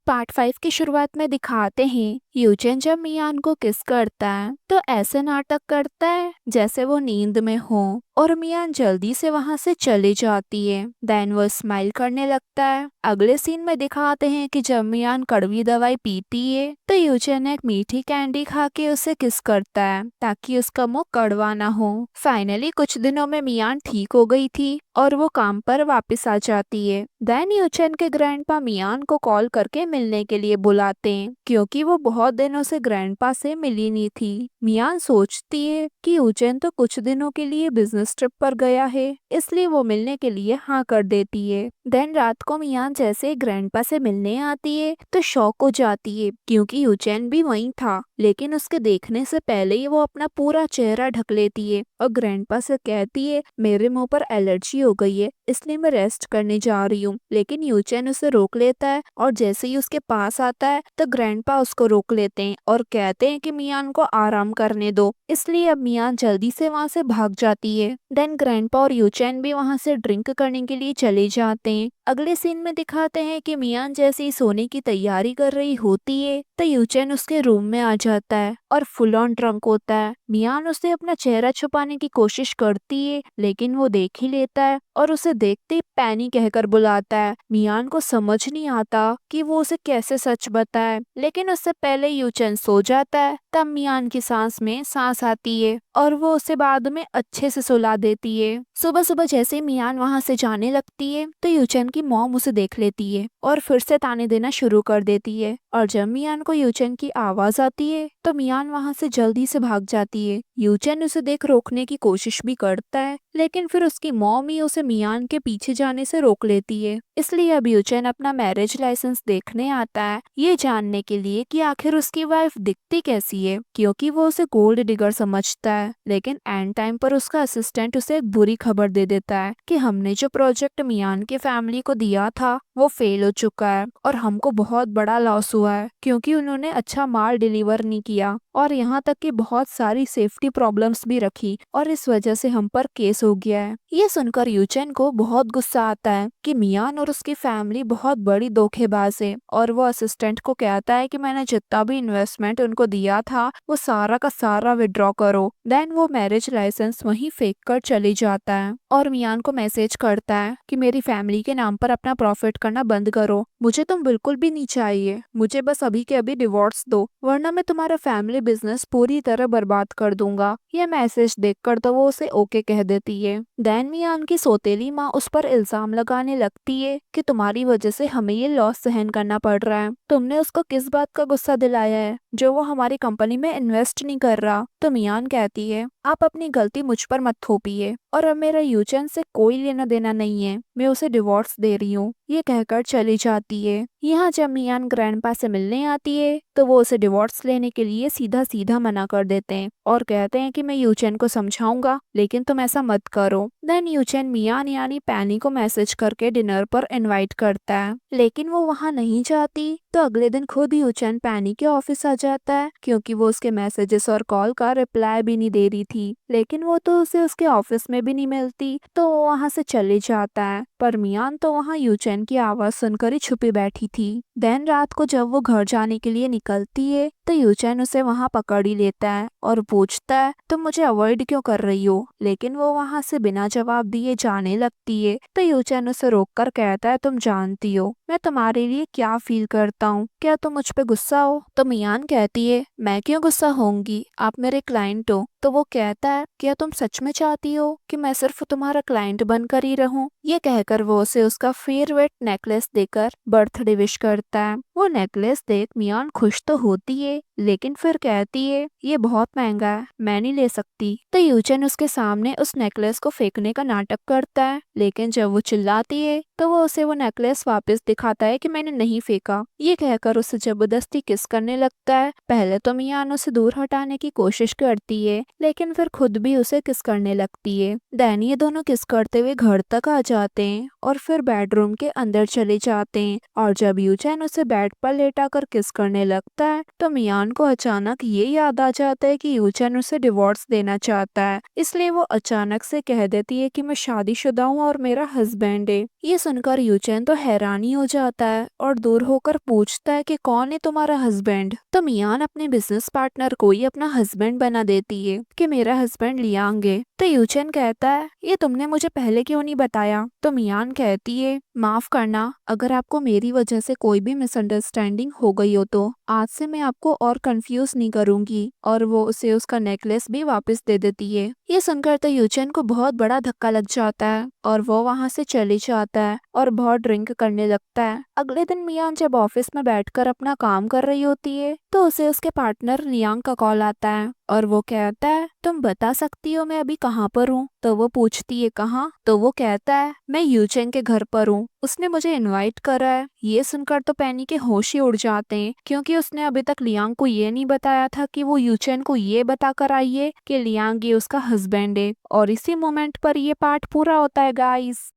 Part 5 की शुरुआत में दिखाते हैं यूचेन जब मियान को किस करता है तो ऐसे नाटक करता है जैसे वो नींद में हो और मियान जल्दी से वहां से चली जाती है। देन वो स्माइल करने लगता है। अगले सीन में दिखाते हैं कि जब मियान कड़वी दवाई पीती है तो यूचेन एक मीठी कैंडी खा के उसे किस करता है ताकि उसका मुंह कड़वा ना हो। फाइनली कुछ दिनों में मियान ठीक हो गई थी और वो काम पर वापस आ जाती है। देन यूचेन के ग्रैंडपा मियान को कॉल करके मिलने के लिए बुलाते हैं क्योंकि वो बहुत दिनों से ग्रैंडपा से मिली नहीं थी। मियान सोचती है कि यूचेन तो कुछ दिनों के लिए बिजनेस ट्रिप पर गया है, इसलिए वो मिलने के लिए हाँ कर देती है। देन रात को मियान जैसे ग्रैंडपा से मिलने आती है तो शॉक हो जाती है क्योंकि यूचेन भी वहीं था, लेकिन उसके देखने से पहले ही वो अपना पूरा चेहरा ढक लेती है और ग्रैंडपा से कहती है मेरे मुंह पर एलर्जी हो गई है इसलिए मैं रेस्ट करने जा रही हूँ। लेकिन यूचेन उसे रोक लेता है और जैसे ही उसके पास आता है तो ग्रैंडपा उसको रोक लेते हैं और कहते हैं कि मियान को आराम करने दो, इसलिए अब मियान जल्दी से वहां से भाग जाती है। देन ग्रैंडपा और यूचेन भी वहां से ड्रिंक करने के लिए चले जाते हैं। अगले सीन में दिखाते हैं कि मियान जैसे ही सोने की तैयारी कर रही होती है तो यूचेन उसके रूम में आ जाता है और फुल ऑन ड्रंक होता है। मियान उसे अपना चेहरा छुपाने की कोशिश करती है लेकिन वो देख ही लेता है और उसे देखते ही पैनी कहकर बुलाता है। मियान को समझ नहीं आता कि वो उसे कैसे सच बताए, लेकिन उससे पहले यूचेन सो जाता है। तब मियान की सांस में सांस आती है और वो उसे बाद में अच्छे से सुला देती है। सुबह सुबह जैसे ही मियान वहां से जाने लगती है तो यूचेन की मॉम उसे देख लेती है और फिर से ताने देना शुरू कर देती है और जब मियान को यूचेन की आवाज आती है तो मियान वहां से जल्दी से भाग जाती है। यूचेन उसे देख रोकने की कोशिश भी करता है लेकिन फिर उसकी मॉम ही उसे मियान के पीछे जाने से रोक लेती है। इसलिए अब यूचेन अपना मैरिज लाइसेंस देखने आता है ये जानने के लिए कि आखिर उसकी वाइफ दिखती कैसी है, क्योंकि वो उसे गोल्ड डिगर समझता है। लेकिन एंड टाइम पर उसका असिस्टेंट उसे एक बुरी खबर दे देता है कि हमने जो प्रोजेक्ट मियान के फैमिली को दिया था वो फेल हो चुका है और हमको बहुत बड़ा लॉस हुआ है क्योंकि उन्होंने अच्छा माल डिलीवर नहीं किया और यहाँ तक कि बहुत सारी सेफ्टी प्रॉब्लम्स भी रखी और इस वजह से हम पर केस हो गया है। ये सुनकर यूचेन को बहुत गुस्सा आता है कि मियान और उसकी फैमिली बहुत बड़ी धोखेबाज है और वो असिस्टेंट को कहता है कि मैंने जितना भी इन्वेस्टमेंट उनको दिया था वो सारा का सारा विड्रॉ करो। देन वो मैरिज लाइसेंस वहीं फेंक कर चली जाता है और मियान को मैसेज करता है कि मेरी फैमिली के नाम पर अपना प्रॉफिट करना बंद करो, मुझे तुम बिल्कुल भी नहीं चाहिए, मुझे बस अभी के अभी डिवोर्स दो वरना मैं तुम्हारा फैमिली बिजनेस पूरी तरह बर्बाद कर दूंगा। यह मैसेज देखकर तो वो उसे ओके कह देती है। देन मियान की सौतेली माँ उस पर इल्जाम लगाने लगती है कि तुम्हारी वजह से हमें ये लॉस सहन करना पड़ रहा है, तुमने उसको किस बात का गुस्सा दिलाया है जो वो हमारी कंपनी में इन्वेस्ट नहीं कर रहा। तो मियान कहती है आप अपनी गलती मुझ पर मत थोपिए और अब मेरा यूचेन से कोई लेना देना नहीं है, मैं उसे डिवोर्स दे रही हूँ। ये कहकर चली जाती है। यहाँ जब मियान ग्रैंडपा से मिलने आती है तो वो उसे डिवोर्स लेने के लिए सीधा सीधा मना कर देते हैं और कहते हैं कि मैं यूचेन को समझाऊंगा लेकिन तुम ऐसा मत करो। देन यूचेन मियान यानी पैनी को मैसेज करके डिनर पर इनवाइट करता है लेकिन वो वहाँ नहीं जाती तो अगले दिन खुद यूचेन पैनी के ऑफिस आ जाता है क्योंकि वो उसके मैसेजेस और कॉल का रिप्लाई भी नहीं दे रही थी, लेकिन वो तो उसे उसके ऑफिस में भी नहीं मिलती तो वो वहाँ से चले जाता है। पर मियान तो वहाँ यूचेन की आवाज सुनकर ही छुपी बैठी थी। देन रात को जब वो घर जाने के लिए निकलती है तो यूचेन उसे वहाँ पकड़ ही लेता है और पूछता है तुम मुझे अवॉइड क्यों कर रही हो, लेकिन वो वहाँ से बिना जवाब दिए जाने लगती है। तो यूचेन उसे रोककर कहता है तुम जानती हो मैं तुम्हारे लिए क्या फील करता हूँ, क्या तुम मुझ पे गुस्सा हो। तो मियान कहती है मैं क्यों गुस्सा होंगी, आप मेरे क्लाइंट हो। तो वो कहता है क्या तुम सच में चाहती हो कि मैं सिर्फ तुम्हारा क्लाइंट बनकर ही रहूं। ये कहकर वो उसे उसका फेवरेट नेकलेस देकर बर्थडे विश करता है। वो नेकलेस देख मियान खुश तो होती है लेकिन फिर कहती है ये बहुत महंगा है, मैं नहीं ले सकती। तो यूचेन उसके सामने उस नेकलेस को फेंकने का नाटक करता है लेकिन जब वो चिल्लाती है तो वो उसे वो नेकलेस वापस दिखाता है कि मैंने नहीं फेंका। ये कहकर उसे जबरदस्ती किस करने लगता है। पहले तो मियान उसे दूर हटाने की कोशिश करती है लेकिन फिर खुद भी उसे किस करने लगती है। देन ये दोनों किस करते हुए घर तक आ जाते हैं और फिर बेडरूम के अंदर चले जाते हैं और जब यूचेन उसे बेड पर लेटा कर किस करने लगता है तो मियान मियान को अचानक ये याद आ जाता है कि यूचेन उसे डिवोर्स देना चाहता है, इसलिए वो अचानक से कह देती है कि मैं शादीशुदा हूँ और मेरा हस्बैंड है। ये सुनकर यूचेन तो हैरानी हो जाता है और दूर होकर पूछता है कि कौन है तुम्हारा हस्बैंड। तो मियान अपने बिजनेस पार्टनर को ही अपना हस्बैंड बना देती है कि मेरा हस्बैंड लियांग है। तो यूचेन कहता है ये तुमने मुझे पहले क्यों नहीं बताया। तो मियान कहती है माफ करना, अगर आपको मेरी वजह से कोई भी मिसअंडरस्टैंडिंग हो गई हो तो आज से मैं आपको और कंफ्यूज नहीं करूंगी। और वो उसे उसका नेकलेस भी वापस दे देती है। ये सुनकर तो यूचेन को बहुत बड़ा धक्का लग जाता है और वो वहाँ से चले जाता है और बहुत ड्रिंक करने लगता है। अगले दिन मियान जब ऑफिस में बैठकर अपना काम कर रही होती है तो उसे उसके पार्टनर लियांग का कॉल आता है और वो कहता है तुम बता सकती हो मैं अभी कहाँ पर हूँ। तो वो पूछती है कहाँ। तो वो कहता है मैं यूचेन के घर पर हूँ, उसने मुझे इनवाइट करा है। ये सुनकर तो पैनी के होश ही उड़ जाते हैं क्योंकि उसने अभी तक लियांग को ये नहीं बताया था कि वो यूचेन को ये बताकर आई है कि लियांग ये उसका हस्बैंड है। और इसी मोमेंट पर ये पार्ट पूरा होता है गाइस।